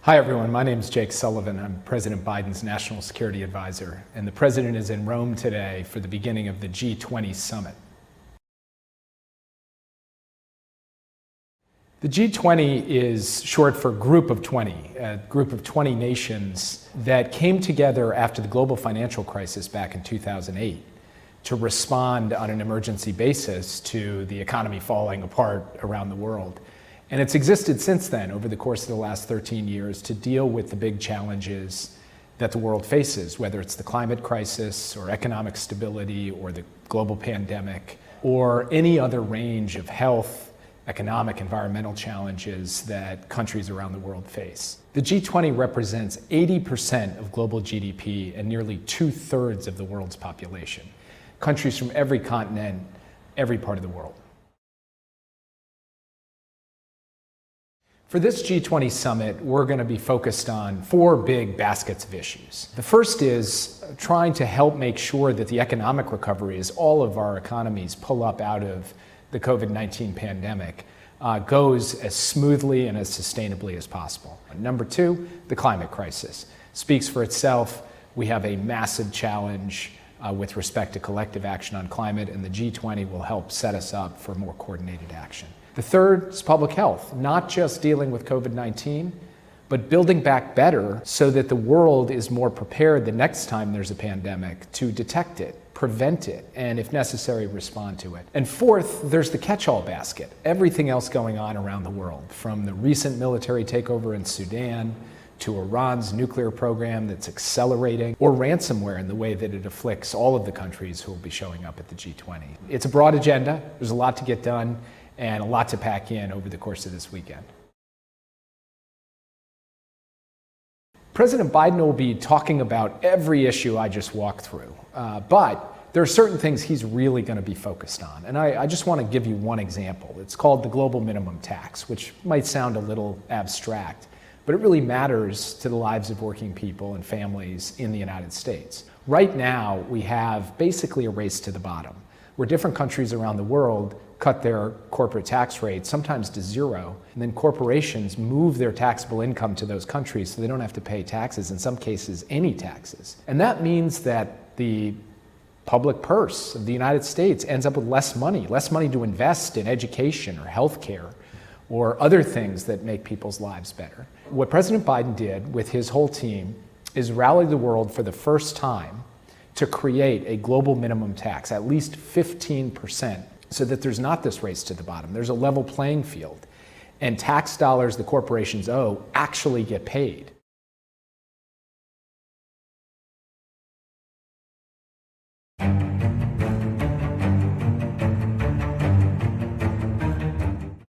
Hi everyone, my name is Jake Sullivan. I'm President Biden's National Security Advisor, and the President is in Rome today for the beginning of the G20 summit. The G20 is short for Group of 20, a group of 20 nations that came together after the global financial crisis back in 2008 to respond on an emergency basis to the economy falling apart around the world. And it's existed since then, over the course of the last 13 years, to deal with the big challenges that the world faces, whether it's the climate crisis or economic stability or the global pandemic or any other range of health, economic, environmental challenges that countries around the world face. The G20 represents 80% of global GDP and nearly 2/3 of the world's population. Countries from every continent, every part of the world. For this G20 summit, we're going to be focused on 4 big baskets of issues. The first is trying to help make sure that the economic recovery, as all of our economies pull up out of the COVID-19 pandemic, goes as smoothly and as sustainably as possible. Number 2, the climate crisis. Speaks for itself. We have a massive challenge with respect to collective action on climate, and the G20 will help set us up for more coordinated action. The third is public health, not just dealing with COVID-19, but building back better so that the world is more prepared the next time there's a pandemic to detect it, prevent it, and if necessary, respond to it. And fourth, there's the catch-all basket, everything else going on around the world, from the recent military takeover in Sudan to Iran's nuclear program that's accelerating, or ransomware in the way that it afflicts all of the countries who will be showing up at the G20. It's a broad agenda, there's a lot to get done, and a lot to pack in over the course of this weekend. President Biden will be talking about every issue I just walked through, but there are certain things he's really going to be focused on. And I just want to give you one example. It's called the global minimum tax, which might sound a little abstract, but it really matters to the lives of working people and families in the United States. Right now, we have basically a race to the bottom, where different countries around the world cut their corporate tax rates, sometimes to 0, and then corporations move their taxable income to those countries so they don't have to pay taxes, in some cases any taxes. And that means that the public purse of the United States ends up with less money to invest in education or healthcare or other things that make people's lives better. What President Biden did with his whole team is rally the world for the first time to create a global minimum tax, at least 15%, so that there's not this race to the bottom. There's a level playing field, and tax dollars the corporations owe actually get paid.